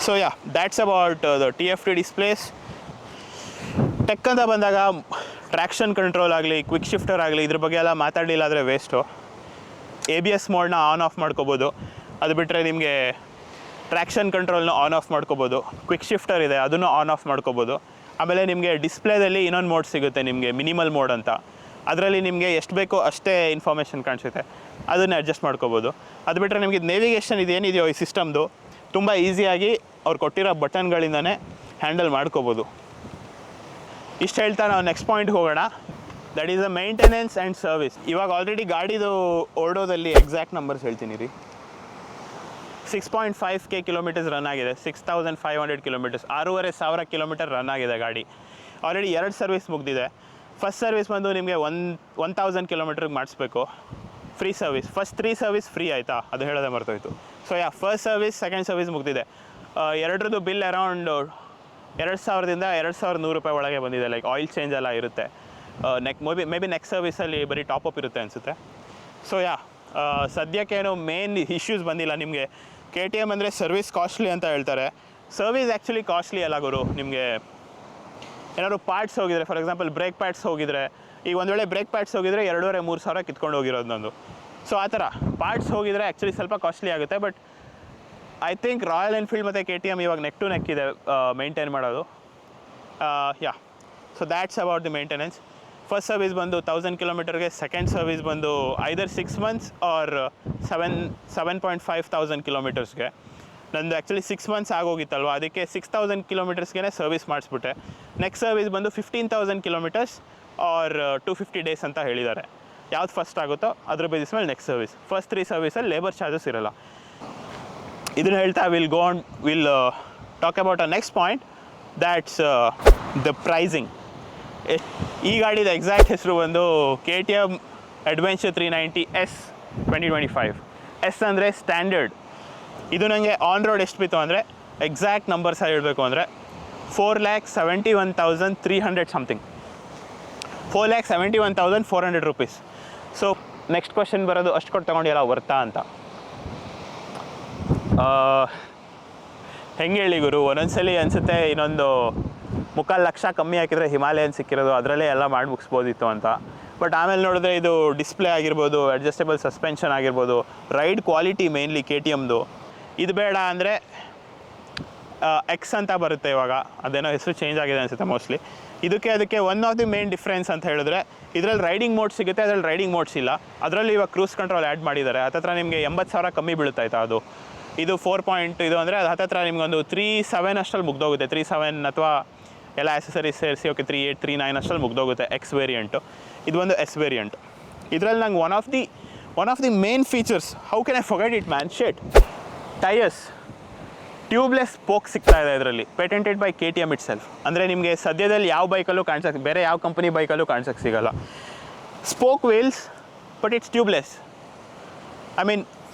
So that's about the TFT displays. Tech ಅಂತ ಬಂದಾಗ ಟ್ರ್ಯಾಕ್ಷನ್ ಕಂಟ್ರೋಲ್ ಆಗಲಿ, ಕ್ವಿಕ್ ಶಿಫ್ಟರ್ ಆಗಲಿ, ಇದ್ರ ಬಗ್ಗೆ ಎಲ್ಲ ಮಾತಾಡಲಿಲ್ಲ ಆದರೆ ವೇಸ್ಟು. ABS ಮೋಡ್ನ ಆನ್ ಆಫ್ ಮಾಡ್ಕೋಬೋದು. ಅದು ಬಿಟ್ಟರೆ ನಿಮಗೆ ಟ್ರ್ಯಾಕ್ಷನ್ ಕಂಟ್ರೋಲ್ನ ಆನ್ ಆಫ್ ಮಾಡ್ಕೋಬೋದು. ಕ್ವಿಕ್ ಶಿಫ್ಟರ್ ಇದೆ, ಅದನ್ನು ಆನ್ ಆಫ್ ಮಾಡ್ಕೋಬೋದು. ಆಮೇಲೆ ನಿಮಗೆ ಡಿಸ್ಪ್ಲೇದಲ್ಲಿ ಇನ್ನೊಂದು ಮೋಡ್ ಸಿಗುತ್ತೆ ನಿಮಗೆ, ಮಿನಿಮಲ್ ಮೋಡ್ ಅಂತ. ಅದರಲ್ಲಿ ನಿಮಗೆ ಎಷ್ಟು ಬೇಕೋ ಅಷ್ಟೇ ಇನ್ಫಾರ್ಮೇಷನ್ ಕಾಣಿಸುತ್ತೆ, ಅದನ್ನು ಅಡ್ಜಸ್ಟ್ ಮಾಡ್ಕೋಬೋದು. ಅದು ಬಿಟ್ಟರೆ ನಿಮಗೆ ನೇವಿಗೇಷನ್ ಇದೇನಿದೆಯೋ ಈ ಸಿಸ್ಟಮ್ದು ತುಂಬ ಈಸಿಯಾಗಿ ಅವ್ರು ಕೊಟ್ಟಿರೋ ಬಟನ್ಗಳಿಂದನೇ ಹ್ಯಾಂಡಲ್ ಮಾಡ್ಕೋಬೋದು. ಇಷ್ಟು ಹೇಳ್ತಾ ನಾವು ನೆಕ್ಸ್ಟ್ ಪಾಯಿಂಟ್ ಹೋಗೋಣ. That is the maintenance and service. ಇವಾಗ ಆಲ್ರೆಡಿ ಗಾಡಿದು ಓಡೋದಲ್ಲಿ ಎಕ್ಸಾಕ್ಟ್ ನಂಬರ್ಸ್ ಹೇಳ್ತೀನಿ ರೀ. 6.5K ಕಿಲೋಮೀಟರ್ಸ್ ರನ್ ಆಗಿದೆ. 6500 ಕಿಲೋಮೀಟರ್ಸ್, 6500 ಕಿಲೋಮೀಟರ್ ರನ್ ಆಗಿದೆ ಗಾಡಿ. ಆಲ್ರೆಡಿ 2 ಸರ್ವಿಸ್ ಮುಗಿದಿದೆ. ಫಸ್ಟ್ ಸರ್ವಿಸ್ ಬಂದು ನಿಮಗೆ 1000 ಕಿಲೋಮೀಟ್ರಿಗೆ ಮಾಡಿಸ್ಬೇಕು, free service. First 3 service free ಆಯಿತಾ, ಅದು ಹೇಳೋದೇ ಮರ್ತೋಯ್ತು. So first service, second service ಮುಗಿದಿದೆ. ಎರಡರದ್ದು ಬಿಲ್ ಅರೌಂಡ್ 2000ದಿಂದ 2100 ರೂಪಾಯಿ ಒಳಗೆ ಬಂದಿದೆ. ಲೈಕ್ ಆಯಿಲ್ ಚೇಂಜ್ ಎಲ್ಲ ಇರುತ್ತೆ. ಮೇ ಬಿ ನೆಕ್ಸ್ಟ್ ಸರ್ವಿಸಲ್ಲಿ ಬರೀ ಟಾಪಪ್ ಇರುತ್ತೆ ಅನಿಸುತ್ತೆ. ಸೊ ಸದ್ಯಕ್ಕೇನು ಮೇನ್ ಇಶ್ಯೂಸ್ ಬಂದಿಲ್ಲ ನಿಮಗೆ. KTM ಅಂದರೆ ಸರ್ವಿಸ್ ಕಾಸ್ಟ್ಲಿ ಅಂತ ಹೇಳ್ತಾರೆ. ಸರ್ವಿಸ್ ಆ್ಯಕ್ಚುಲಿ ಕಾಸ್ಟ್ಲಿ ಅಲ್ಲ ಗುರು. ನಿಮಗೆ ಏನಾದ್ರು ಪಾರ್ಟ್ಸ್ ಹೋಗಿದರೆ, ಫಾರ್ ಎಕ್ಸಾಂಪಲ್ ಬ್ರೇಕ್ ಪ್ಯಾಡ್ಸ್ ಹೋಗಿದರೆ, ಈಗ ಒಂದು ವೇಳೆ ಬ್ರೇಕ್ ಪ್ಯಾಡ್ಸ್ ಹೋಗಿದ್ರೆ 2,500-3 ಸಾವಿರ ಕಿತ್ಕೊಂಡು ಹೋಗಿರೋದು ನಂದು. ಸೊ ಆ ಥರ ಪಾರ್ಟ್ಸ್ ಹೋಗಿದ್ರೆ ಆ್ಯಕ್ಚುಲಿ ಸ್ವಲ್ಪ ಕಾಸ್ಟ್ಲಿ ಆಗುತ್ತೆ. But I think Royal Enfield ಮತ್ತು KTM ಇವಾಗ ನೆಕ್ ಟು ನೆಕ್ ಇದೆ ಮೇಂಟೈನ್ ಮಾಡೋದು. Yeah, so that's about the maintenance. First service ಬಂದು 1000 ಕಿಲೋಮೀಟರ್ಗೆ, ಸೆಕೆಂಡ್ ಸರ್ವಿಸ್ ಬಂದು ಐದರ್ 6 months ಆರ್ 7,500 ಕಿಲೋಮೀಟರ್ಸ್ಗೆ. ನಂದು ಆ್ಯಕ್ಚುಲಿ 6 months ಆಗೋಗಿತ್ತಲ್ವ, ಅದಕ್ಕೆ 6,000 ಕಿಲೋಮೀಟರ್ಸ್ಗೆ ಸರ್ವಿಸ್ ಮಾಡಿಸ್ಬಿಟ್ಟೆ. ನೆಕ್ಸ್ಟ್ ಸರ್ವಿಸ್ ಬಂದು 15,000 ಕಿಲೋಮೀಟರ್ಸ್ ಆರ್ 250 days ಅಂತ ಹೇಳಿದ್ದಾರೆ. ಯಾವ್ದು ಫಸ್ಟ್ ಆಗುತ್ತೋ ಅದ್ರ ಬೇಸಿಸ್ ಮೇಲೆ ನೆಕ್ಸ್ಟ್ ಸರ್ವಿಸ್. ಫಸ್ಟ್ 3 ಸರ್ವಿಸಲ್ಲಿ ಲೇಬರ್ ಚಾರ್ಜಸ್ ಇರೋಲ್ಲ. ಇದನ್ನು ಹೇಳ್ತಾ will talk about a next point, that's the pricing. ಈ ಗಾಡಿದ ಎಕ್ಸಾಕ್ಟ್ ಹೆಸರು ಬಂದು KTM Adventure 390S 2025. ಎಸ್ ಅಂದರೆ ಸ್ಟ್ಯಾಂಡರ್ಡ್. ಇದು ನನಗೆ ಆನ್ ರೋಡ್ ಎಷ್ಟು ಬಿತ್ತು ಅಂದರೆ, ಎಕ್ಸಾಕ್ಟ್ ನಂಬರ್ಸ್ ಹೇಳಬೇಕು ಅಂದರೆ 4,71,300 something, 4,71,400 rupees. So next question ಬರೋದು, ಅಷ್ಟು ಕೊಟ್ಟು ತೊಗೊಂಡಿಲ್ಲ ವರ್ತಾ ಅಂತ. ಹೆಂಗೆ ಹೇಳಿ ಗುರು, ಒಂದೊಂದ್ಸಲಿ ಅನಿಸುತ್ತೆ ಇನ್ನೊಂದು 3,4 ಲಕ್ಷ ಕಮ್ಮಿ ಹಾಕಿದರೆ ಹಿಮಾಲಯನ್ ಸಿಕ್ಕಿರೋದು, ಅದರಲ್ಲೇ ಎಲ್ಲ ಮಾಡಿ ಮುಗಿಸ್ಬೋದಿತ್ತು ಅಂತ. ಬಟ್ ಆಮೇಲೆ ನೋಡಿದ್ರೆ ಇದು ಡಿಸ್ಪ್ಲೇ ಆಗಿರ್ಬೋದು, ಅಡ್ಜಸ್ಟೇಬಲ್ ಸಸ್ಪೆನ್ಷನ್ ಆಗಿರ್ಬೋದು, ರೈಡ್ ಕ್ವಾಲಿಟಿ ಮೇನ್ಲಿ KTMದು ಇದು ಬೇಡ ಅಂದರೆ ಎಕ್ಸ್ ಅಂತ ಬರುತ್ತೆ ಇವಾಗ, ಅದೇನೋ ಹೆಸರು ಚೇಂಜ್ ಆಗಿದೆ ಅನಿಸುತ್ತೆ ಮೋಸ್ಟ್ಲಿ. ಅದಕ್ಕೆ one of the main difference ಅಂತ ಹೇಳಿದ್ರೆ, ಇದರಲ್ಲಿ ರೈಡಿಂಗ್ ಮೋಡ್ ಸಿಗುತ್ತೆ, ಅದರಲ್ಲಿ ರೈಡಿಂಗ್ ಮೋಡ್ಸ್ ಇಲ್ಲ. ಅದರಲ್ಲಿ ಇವಾಗ ಕ್ರೂಸ್ ಕಂಟ್ರೋಲ್ ಆ್ಯಡ್ ಮಾಡಿದ್ದಾರೆ. ಹತ್ತತ್ರ ನಿಮಗೆ 80,000 ಕಮ್ಮಿ ಬೀಳುತ್ತಾಯ್ತಾ ಅದು. ಇದು 4 ಇದು ಅಂದರೆ ಅದು ಹತ್ತತ್ರ ನಿಮ್ಗೊಂದು 3,700 ಅಷ್ಟಲ್ಲಿ ಮುಗ್ದೋಗುತ್ತೆ. 3,700 ಅಥವಾ ಎಲ್ಲ ಆ್ಯಸಸರೀಸ್ ಸೇರಿಸಿ ಓಕೆ 3,800, 3,900 ಅಷ್ಟಲ್ಲಿ ಮುಗ್ದೋಗುತ್ತೆ ಎಕ್ಸ್ ವೇರಿಯಂಟು. ಇದು ಒಂದು ಎಸ್ ವೇರಿಯಂಟ್. ಇದರಲ್ಲಿ ನಂಗೆ one of the main features, how can I forget it man, shit, tyres tubeless spoke ಸಿಗ್ತಾ ಇದೆ ಇದರಲ್ಲಿ, patented by KTM itself. ಅಂದರೆ ನಿಮಗೆ ಸದ್ಯದಲ್ಲಿ ಯಾವ ಬೈಕಲ್ಲೂ ಕಾಣಿಸೋಕ್ಕೆ, ಬೇರೆ ಯಾವ ಕಂಪನಿ ಬೈಕಲ್ಲೂ ಕಾಣಿಸೋಕ್ಕೆ ಸಿಗೋಲ್ಲ. Spoke wheels but it's tubeless. I mean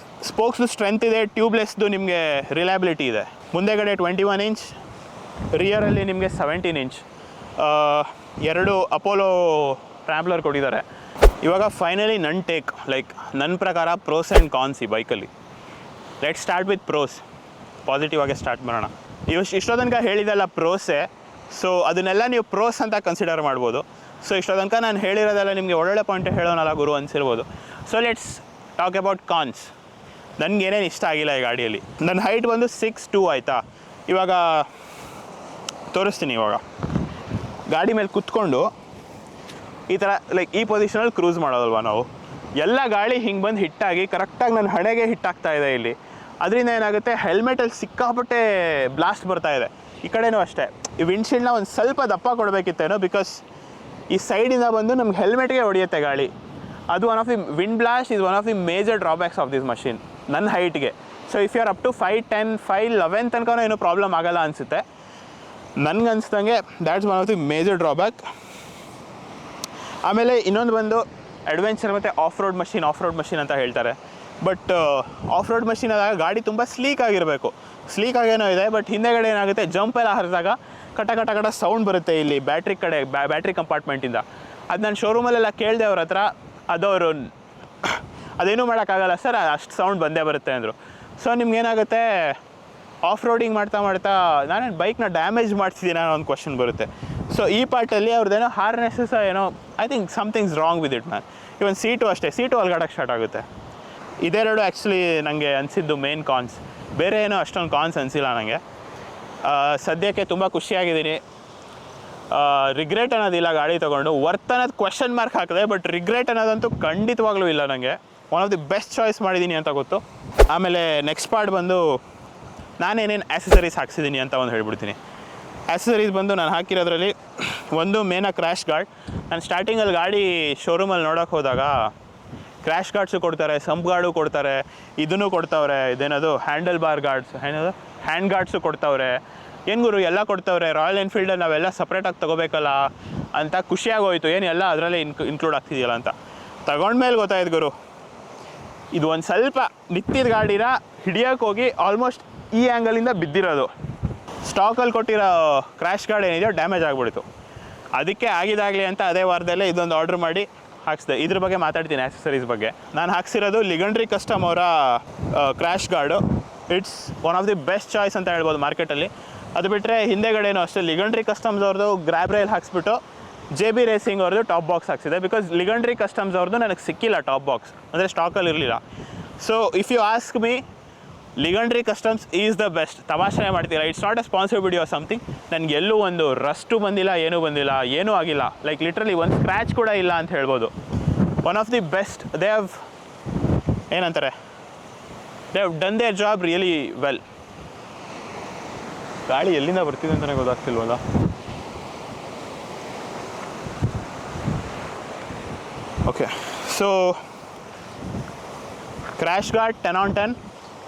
ಸ್ಪೋಕ್ಸ್ದು ಸ್ಟ್ರೆಂತ್ ಇದೆ, ಟ್ಯೂಬ್ಲೆಸ್ದು ನಿಮಗೆ ರಿಲಯಬಿಲಿಟಿ ಇದೆ. ಮುಂದೆಗಡೆ 21 inch, ರಿಯರಲ್ಲಿ ನಿಮಗೆ 17 inch. 2 ಅಪೋಲೋ ಟ್ರಾಂಪ್ಲರ್ ಕೊಟ್ಟಿದ್ದಾರೆ. ಇವಾಗ ಫೈನಲಿ ನನ್ನ ಟೇಕ್, ಲೈಕ್ ನನ್ನ ಪ್ರಕಾರ ಪ್ರೋಸ್ ಆ್ಯಂಡ್ ಕಾನ್ಸ್ ಈ ಬೈಕಲ್ಲಿ. Let start with pros. Positive ಆಗಿ ಸ್ಟಾರ್ಟ್ ಮಾಡೋಣ. ಇಷ್ಟೋ ತನಕ ಹೇಳಿದೆಲ್ಲ ಪ್ರೋಸೇ, ಸೊ ಅದನ್ನೆಲ್ಲ ನೀವು ಪ್ರೋಸ್ ಅಂತ ಕನ್ಸಿಡರ್ ಮಾಡ್ಬೋದು. ಸೊ ಇಷ್ಟೋ ತನಕ ನಾನು ಹೇಳಿರೋದೆಲ್ಲ ನಿಮಗೆ ಒಳ್ಳೊಳ್ಳೆ ಪಾಯಿಂಟ್ ಹೇಳೋನಲ್ಲ ಗುರು ಅನಿಸಿರ್ಬೋದು. So let's talk about cons. ನನಗೇನೇನು ಇಷ್ಟ ಆಗಿಲ್ಲ ಈ ಗಾಡಿಯಲ್ಲಿ. ನನ್ನ ಹೈಟ್ ಬಂದು 6'2" ಆಯಿತಾ. ಇವಾಗ ತೋರಿಸ್ತೀನಿ. ಇವಾಗ ಗಾಡಿ ಮೇಲೆ ಕುತ್ಕೊಂಡು ಈ ಥರ ಲೈಕ್ ಈ ಪೊಸಿಷನಲ್ಲಿ ಕ್ರೂಸ್ ಮಾಡೋದಲ್ವ ನಾವು, ಎಲ್ಲ ಗಾಳಿ ಹಿಂಗೆ ಬಂದು ಹಿಟ್ಟಾಗಿ ಕರೆಕ್ಟಾಗಿ ನನ್ನ ಹಣೆಗೆ ಹಿಟ್ಟಾಗ್ತಾ ಇದೆ ಇಲ್ಲಿ. ಅದರಿಂದ ಏನಾಗುತ್ತೆ, ಹೆಲ್ಮೆಟಲ್ಲಿ ಸಿಕ್ಕಾಪಟ್ಟೆ ಬ್ಲಾಸ್ಟ್ ಬರ್ತಾ ಇದೆ. ಈ ಕಡೆನೂ ಅಷ್ಟೇ. ಈ ವಿಂಡ್ಶೀಲ್ಡ್ನ ಒಂದು ಸ್ವಲ್ಪ ದಪ್ಪ ಕೊಡಬೇಕಿತ್ತೇನೋ, ಬಿಕಾಸ್ ಈ ಸೈಡಿಂದ ಬಂದು ನಮ್ಗೆ ಹೆಲ್ಮೆಟ್ಗೆ ಹೊಡೆಯುತ್ತೆ ಗಾಳಿ. ಅದು one of the wind blast is one of the major drawbacks of this machine ನನ್ನ ಹೈಟ್ಗೆ. So if you are up to 5'10", 5'11" ತನಕ ಏನೂ ಪ್ರಾಬ್ಲಮ್ ಆಗಲ್ಲ ಅನಿಸುತ್ತೆ ನನಗೆ ಅನಿಸ್ದಂಗೆ. That's one of the major drawback. ಆಮೇಲೆ ಇನ್ನೊಂದು ಬಂದು ಅಡ್ವೆಂಚರ್ ಮತ್ತು ಆಫ್ ರೋಡ್ ಮಷಿನ್ ಅಂತ ಹೇಳ್ತಾರೆ. ಬಟ್ ಆಫ್ ರೋಡ್ ಮಷಿನ್ ಆದಾಗ ಗಾಡಿ ತುಂಬ ಸ್ಲೀಕ್ ಆಗಿರಬೇಕು. ಸ್ಲೀಕ್ ಆಗೇನೋ ಇದೆ, ಬಟ್ ಹಿಂದೆಗಡೆ ಏನಾಗುತ್ತೆ, ಜಂಪ್ ಎಲ್ಲ ಹರಿದಾಗ ಕಟ ಸೌಂಡ್ ಬರುತ್ತೆ ಇಲ್ಲಿ ಬ್ಯಾಟ್ರಿ ಕಂಪಾರ್ಟ್ಮೆಂಟಿಂದ. ಅದು ನಾನು ಶೋರೂಮಲ್ಲೆಲ್ಲ ಕೇಳಿದೆ ಅವ್ರ ಹತ್ರ, ಅದವರು ಅದೇನೂ ಮಾಡೋಕ್ಕಾಗಲ್ಲ ಸರ್, ಅಷ್ಟು ಸೌಂಡ್ ಬಂದೇ ಬರುತ್ತೆ ಅಂದರು. ಸೊ ನಿಮ್ಗೇನಾಗುತ್ತೆ, ಆಫ್ ರೋಡಿಂಗ್ ಮಾಡ್ತಾ ನಾನೇನು ಬೈಕ್ನ ಡ್ಯಾಮೇಜ್ ಮಾಡ್ತಿದ್ದೀನಿ ಅನ್ನೋ ಒಂದು ಕ್ವಶನ್ ಬರುತ್ತೆ. ಸೊ ಈ ಪಾರ್ಟಲ್ಲಿ ಅವ್ರದ್ದೇನೋ ಹಾರ್ನೆಸ್ಸಸ್ ಏನೋ, I think somethings wrong with it man. Even seat ಅಷ್ಟೇ, ಸೀಟು ಅಲ್ಗಾಡಕ್ಕೆ ಸ್ಟಾರ್ಟ್ ಆಗುತ್ತೆ. ಇದೆರಡು ಆ್ಯಕ್ಚುಲಿ ನನಗೆ ಅನಿಸಿದ್ದು ಮೇನ್ ಕಾನ್ಸ್. ಬೇರೆ ಏನೋ ಅಷ್ಟೊಂದು ಕಾನ್ಸ್ ಅನಿಸಿಲ್ಲ ನನಗೆ. ಸದ್ಯಕ್ಕೆ ತುಂಬ ಖುಷಿಯಾಗಿದ್ದೀನಿ. ರಿಗ್ರೆಟ್ ಅನ್ನೋದಿಲ್ಲ ಗಾಡಿ ತೊಗೊಂಡು. ವರ್ತ್ ಅನ್ನೋದು ಕ್ವೆಶ್ಚನ್ ಮಾರ್ಕ್ ಹಾಕಿದೆ, ಬಟ್ ರಿಗ್ರೆಟ್ ಅನ್ನೋದಂತೂ ಖಂಡಿತವಾಗ್ಲೂ ಇಲ್ಲ ನನಗೆ. One of the best choice ಮಾಡಿದ್ದೀನಿ ಅಂತ ಗೊತ್ತು. ಆಮೇಲೆ ನೆಕ್ಸ್ಟ್ ಪಾರ್ಟ್ ಬಂದು ನಾನೇನೇನು ಆ್ಯಸಸರೀಸ್ ಹಾಕ್ಸಿದ್ದೀನಿ ಅಂತ ಒಂದು ಹೇಳ್ಬಿಡ್ತೀನಿ. ಆ್ಯಸಸರೀಸ್ ಬಂದು ನಾನು ಹಾಕಿರೋದ್ರಲ್ಲಿ ಒಂದು ಮೇನ ಕ್ರ್ಯಾಶ್ ಗಾರ್ಡ್. ನಾನು ಸ್ಟಾರ್ಟಿಂಗಲ್ಲಿ ಗಾಡಿ ಶೋರೂಮಲ್ಲಿ ನೋಡೋಕೆ ಹೋದಾಗ ಕ್ರ್ಯಾಶ್ ಗಾರ್ಡ್ಸು ಕೊಡ್ತಾರೆ, ಸಂಪ್ ಗಾರ್ಡು ಕೊಡ್ತಾರೆ, ಇದನ್ನು ಕೊಡ್ತಾವ್ರೆ, ಇದೇನದು ಹ್ಯಾಂಡಲ್ ಬಾರ್ ಗಾರ್ಡ್ಸ್, ಏನದು ಹ್ಯಾಂಡ್ ಗಾರ್ಡ್ಸು ಕೊಡ್ತಾವ್ರೆ. ಏನು ಗುರು ಎಲ್ಲ ಕೊಡ್ತಾವ್ರೆ, ರಾಯಲ್ ಎನ್ಫೀಲ್ಡಲ್ಲಿ ನಾವೆಲ್ಲ ಸಪ್ರೇಟಾಗಿ ತೊಗೋಬೇಕಲ್ಲ ಅಂತ ಖುಷಿಯಾಗೋಯ್ತು. ಏನು ಎಲ್ಲ ಅದರಲ್ಲೇ ಇನ್ಕ್ಲೂಡ್ ಆಗ್ತಿದೆಯಲ್ಲ ಅಂತ ತಗೊಂಡ್ಮೇಲೆ ಗೊತ್ತಾಯ್ತು ಗುರು, ಇದು ಒಂದು ಸ್ವಲ್ಪ ನಿಂತಿದ್ದ ಗಾಡಿನ ಹಿಡಿಯೋಕೆ ಹೋಗಿ ಆಲ್ಮೋಸ್ಟ್ ಈ ಆ್ಯಂಗಲಿಂದ ಬಿದ್ದಿರೋದು. ಸ್ಟಾಕಲ್ಲಿ ಕೊಟ್ಟಿರೋ ಕ್ರ್ಯಾಶ್ ಗಾರ್ಡ್ ಏನಿದೆಯೋ ಡ್ಯಾಮೇಜ್ ಆಗಿಬಿಡ್ತು. ಅದಕ್ಕೆ ಆಗಿದಾಗಲಿ ಅಂತ ಅದೇ ವಾರದಲ್ಲೇ ಇದೊಂದು ಆರ್ಡ್ರ್ ಮಾಡಿ ಹಾಕ್ಸಿದೆ. ಇದ್ರ ಬಗ್ಗೆ ಮಾತಾಡ್ತೀನಿ, ಆ್ಯಕ್ಸಸರೀಸ್ ಬಗ್ಗೆ. ನಾನು ಹಾಕ್ಸಿರೋದು ಲಿಗಂಡ್ರಿ ಕಸ್ಟಮ್ ಅವರ crash guard. It's one of the best choice ಅಂತ ಹೇಳ್ಬೋದು ಮಾರ್ಕೆಟಲ್ಲಿ. ಅದು ಬಿಟ್ಟರೆ ಹಿಂದೆಗಡೆನೂ ಅಷ್ಟೇ ಲಿಗಂಡ್ರಿ ಕಸ್ಟಮ್ಸ್ ಅವ್ರದ್ದು ಗ್ರ್ಯಾಬ್ ರೈಲ್ ಹಾಕ್ಸ್ಬಿಟ್ಟು JB ರೇಸಿಂಗ್ ಅವ್ರದ್ದು ಟಾಪ್ ಬಾಕ್ಸ್ ಹಾಕ್ಸಿದೆ. ಬಿಕಾಸ್ ಲಿಗಂಡ್ರಿ ಕಸ್ಟಮ್ಸ್ ಅವ್ರದ್ದು ನನಗೆ ಸಿಕ್ಕಿಲ್ಲ ಟಾಪ್ ಬಾಕ್ಸ್, ಅಂದರೆ ಸ್ಟಾಕಲ್ಲಿ ಇರಲಿಲ್ಲ. So if you ask me, Legendary customs is the best. ತಮಾಷೆ ಮಾಡ್ತೀರಾ, it's not a sponsored video something. ನನಗೆ ಎಲ್ಲೂ ಒಂದು ರಸ್ಟು ಬಂದಿಲ್ಲ, ಏನೂ ಬಂದಿಲ್ಲ, ಏನೂ ಆಗಿಲ್ಲ. ಲೈಕ್ ಲಿಟ್ರಲಿ ಒಂದು ಸ್ಕ್ರ್ಯಾಚ್ ಕೂಡ ಇಲ್ಲ ಅಂತ ಹೇಳ್ಬೋದು. One of the best. They have ಏನಂತಾರೆ, they have done their job really well. ಗಾಳಿ ಎಲ್ಲಿಂದ ಬರ್ತಿದೆ ಅಂತಲೇ ಗೊತ್ತಾಗ್ತಿಲ್ವಲ್ಲ. Okay, so crash guard 10 on 10,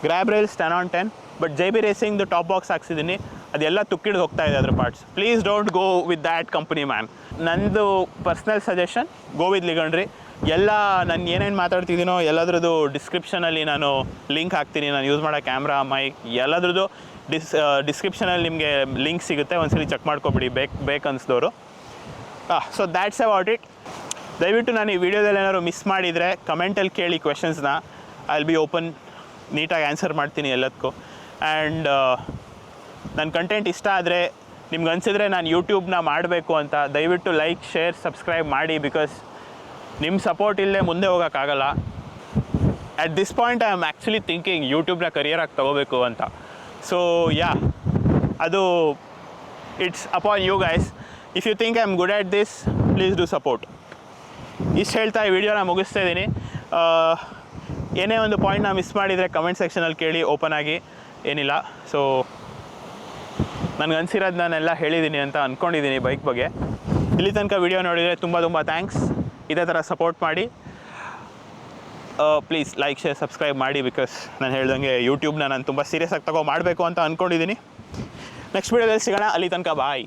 grab rails 10 on 10. But JB ರೇಸಿಂಗ್ದು ಟಾಪ್ ಬಾಕ್ಸ್ ಹಾಕ್ಸಿದ್ದೀನಿ, ಅದೆಲ್ಲ ತುಕ್ಕಿಡ್ದು ಹೋಗ್ತಾ ಇದೆ ಅದ್ರ parts. Please don't go with that company man. ನಂದು personal suggestion, go with Legendary. ಎಲ್ಲ ನಾನು ಏನೇನು ಮಾತಾಡ್ತಿದ್ದೀನೋ ಎಲ್ಲದ್ರದ್ದು ಡಿಸ್ಕ್ರಿಪ್ಷನಲ್ಲಿ ನಾನು ಲಿಂಕ್ ಹಾಕ್ತೀನಿ. ನಾನು ಯೂಸ್ ಮಾಡೋ ಕ್ಯಾಮ್ರಾ, ಮೈಕ್ ಎಲ್ಲದ್ರದ್ದು ಡಿಸ್ಕ್ರಿಪ್ಷನಲ್ಲಿ ನಿಮಗೆ ಲಿಂಕ್ ಸಿಗುತ್ತೆ. ಒಂದ್ಸರಿ ಚೆಕ್ ಮಾಡ್ಕೊಬಿಡಿ ಬೇಕನ್ನಿಸ್ದವರು. So that's about it. ದಯವಿಟ್ಟು ನಾನು ಈ ವಿಡಿಯೋದಲ್ಲಿ ಏನಾದ್ರು ಮಿಸ್ ಮಾಡಿದರೆ ಕಮೆಂಟಲ್ಲಿ ಕೇಳಿ ಕ್ವೆಶನ್ಸ್ನ. ಐ ವಿಲ್ ಬಿ ಓಪನ್, ನೀಟಾಗಿ ಆನ್ಸರ್ ಮಾಡ್ತೀನಿ ಎಲ್ಲದಕ್ಕೂ. ಆ್ಯಂಡ್ ನನ್ನ ಕಂಟೆಂಟ್ ಇಷ್ಟ ಆದರೆ, ನಿಮ್ಗೆ ಅನಿಸಿದ್ರೆ ನಾನು ಯೂಟ್ಯೂಬ್ನ ಮಾಡಬೇಕು ಅಂತ, ದಯವಿಟ್ಟು ಲೈಕ್, ಶೇರ್, ಸಬ್ಸ್ಕ್ರೈಬ್ ಮಾಡಿ. ಬಿಕಾಸ್ ನಿಮ್ಮ ಸಪೋರ್ಟ್ ಇಲ್ಲದೆ ಮುಂದೆ ಹೋಗೋಕ್ಕಾಗಲ್ಲ. At this point I am actually thinking ಯೂಟ್ಯೂಬ್ನ ಕರಿಯರಾಗಿ ತೊಗೋಬೇಕು ಅಂತ. ಸೊ ಯಾ, ಅದು it's upon you guys. If you think I am good at this, please do support. ಇಷ್ಟು ಹೇಳ್ತಾ ಈ ವಿಡಿಯೋನ ಮುಗಿಸ್ತಾ ಇದ್ದೀನಿ. ಏನೇ ಒಂದು ಪಾಯಿಂಟ್ನ ಮಿಸ್ ಮಾಡಿದರೆ ಕಮೆಂಟ್ ಸೆಕ್ಷನಲ್ಲಿ ಕೇಳಿ ಓಪನ್ ಆಗಿ, ಏನಿಲ್ಲ. ಸೊ ನನಗೆ ಅನಿಸಿರೋದು ನಾನೆಲ್ಲ ಹೇಳಿದ್ದೀನಿ ಅಂತ ಅಂದ್ಕೊಂಡಿದ್ದೀನಿ ಬೈಕ್ ಬಗ್ಗೆ. ಇಲ್ಲಿ ತನಕ ವಿಡಿಯೋ ನೋಡಿದರೆ ತುಂಬ ಥ್ಯಾಂಕ್ಸ್. ಇದೇ ಥರ ಸಪೋರ್ಟ್ ಮಾಡಿ. ಪ್ಲೀಸ್ ಲೈಕ್, ಶೇರ್, ಸಬ್ಸ್ಕ್ರೈಬ್ ಮಾಡಿ. ಬಿಕಾಸ್ ನಾನು ಹೇಳ್ದಂಗೆ ಯೂಟ್ಯೂಬ್ನ ನಾನು ತುಂಬ ಸೀರಿಯಸ್ ಆಗಿ ಮಾಡಬೇಕು ಅಂತ ಅಂದ್ಕೊಂಡಿದ್ದೀನಿ. ನೆಕ್ಸ್ಟ್ ವಿಡಿಯೋದಲ್ಲಿ ಸಿಗೋಣ. ಅಲ್ಲಿ ತನಕ ಬಾಯ್.